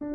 Hello,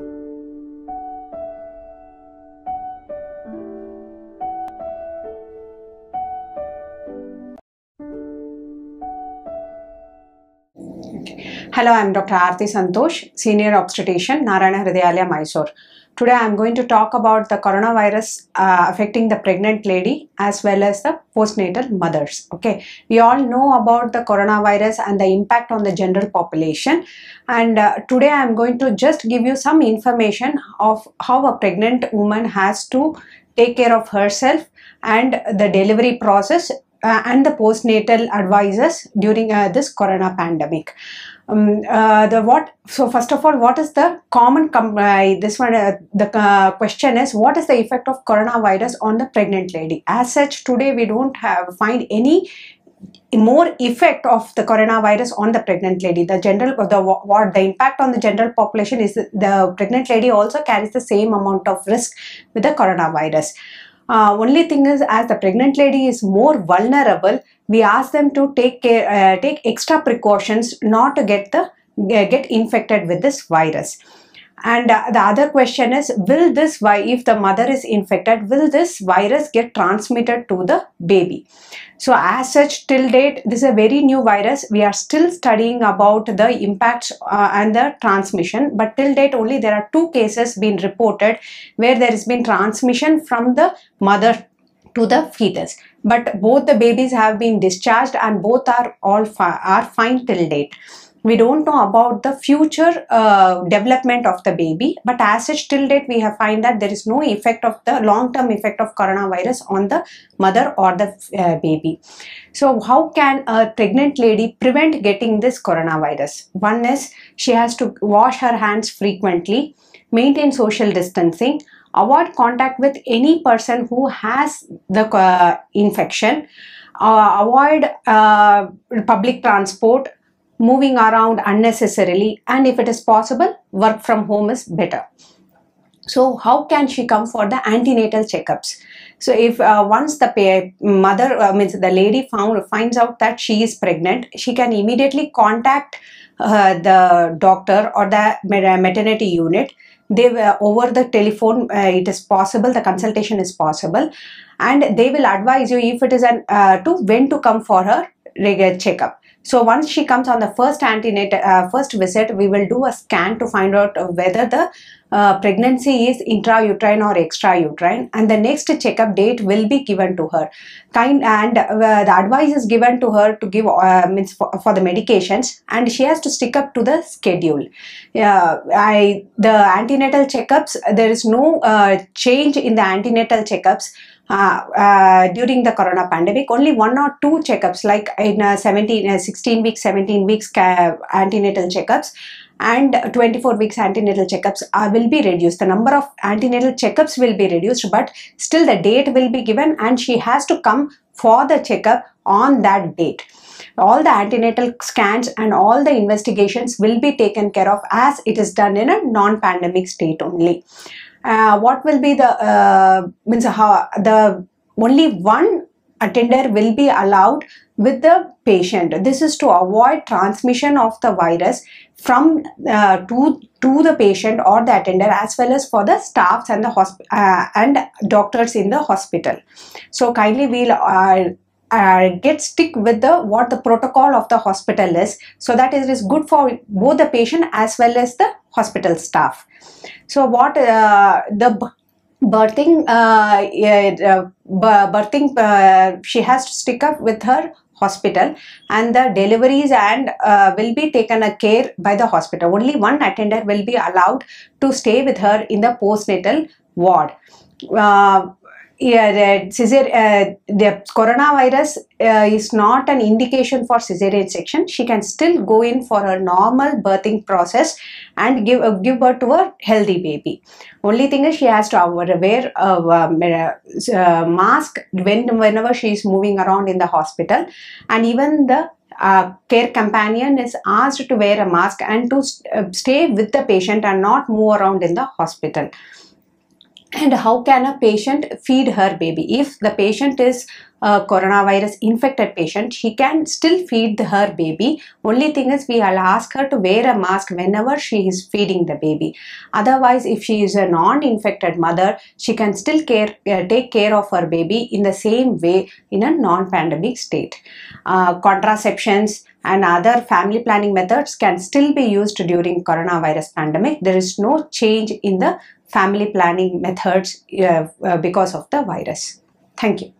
I am Dr. Aarti Santosh, Senior Obstetrician, Narayana Hridayalaya, Mysore. Today I am going to talk about the coronavirus affecting the pregnant lady as well as the postnatal mothers. Okay, we all know about the coronavirus and the impact on the general population, and today I am going to just give you some information of how a pregnant woman has to take care of herself and the delivery process and the postnatal advices during this corona pandemic. So first of all, what is the common question is, what is the effect of coronavirus on the pregnant lady? As such, today we don't find any more effect of the coronavirus on the pregnant lady. The impact on the general population is the pregnant lady also carries the same amount of risk with the coronavirus. Only thing is, as the pregnant lady is more vulnerable, we ask them to take extra precautions not to get infected with this virus. And the other question is, if the mother is infected, will this virus get transmitted to the baby? So as such, till date, this is a very new virus. We are still studying about the impacts and the transmission, but till date only there are 2 cases been reported where there has been transmission from the mother to the fetus. But both the babies have been discharged and both are fine till date. We don't know about the future development of the baby, but as such, till date we have find that there is no effect of the long-term effect of coronavirus on the mother or the baby. So how can a pregnant lady prevent getting this coronavirus? One is, she has to wash her hands frequently, maintain social distancing, avoid contact with any person who has the infection, avoid public transport, moving around unnecessarily, and if it is possible, work from home is better. So how can she come for the antenatal checkups? So if once the mother means the lady finds out that she is pregnant, she can immediately contact the doctor or the maternity unit. They over the telephone, it is possible, the consultation is possible, and they will advise you if it is when to come for her regular checkup. So once she comes on the first visit, we will do a scan to find out whether the pregnancy is intrauterine or extrauterine, and the next checkup date will be given to her. The advice is given to her to give for the medications, and she has to stick up to the schedule. The antenatal checkups, there is no change in the antenatal checkups. During the corona pandemic, only 1 or 2 checkups, like in 16 weeks, 17 weeks antenatal checkups and 24 weeks antenatal checkups will be reduced. The number of antenatal checkups will be reduced, but still the date will be given and she has to come for the checkup on that date. All the antenatal scans and all the investigations will be taken care of as it is done in a non-pandemic state only. What will be only one attender will be allowed with the patient. This is to avoid transmission of the virus from to the patient or the attender, as well as for the staffs and the and doctors in the hospital. So kindly we'll stick with what the protocol of the hospital is, so that it is good for both the patient as well as the hospital staff. So what the birthing she has to stick up with her hospital, and the deliveries and will be taken care by the hospital. Only one attendant will be allowed to stay with her in the postnatal ward. The coronavirus is not an indication for cesarean section. She can still go in for her normal birthing process and give birth to a healthy baby. Only thing is, she has to wear a mask whenever she is moving around in the hospital, and even the care companion is asked to wear a mask and to stay with the patient and not move around in the hospital. And how can a patient feed her baby? If the patient is a coronavirus infected patient, she can still feed her baby. Only thing is, we will ask her to wear a mask whenever she is feeding the baby. Otherwise, if she is a non-infected mother, she can still take care of her baby in the same way in a non-pandemic state. Contraceptions and other family planning methods can still be used during coronavirus pandemic. There is no change in the family planning methods because of the virus. Thank you.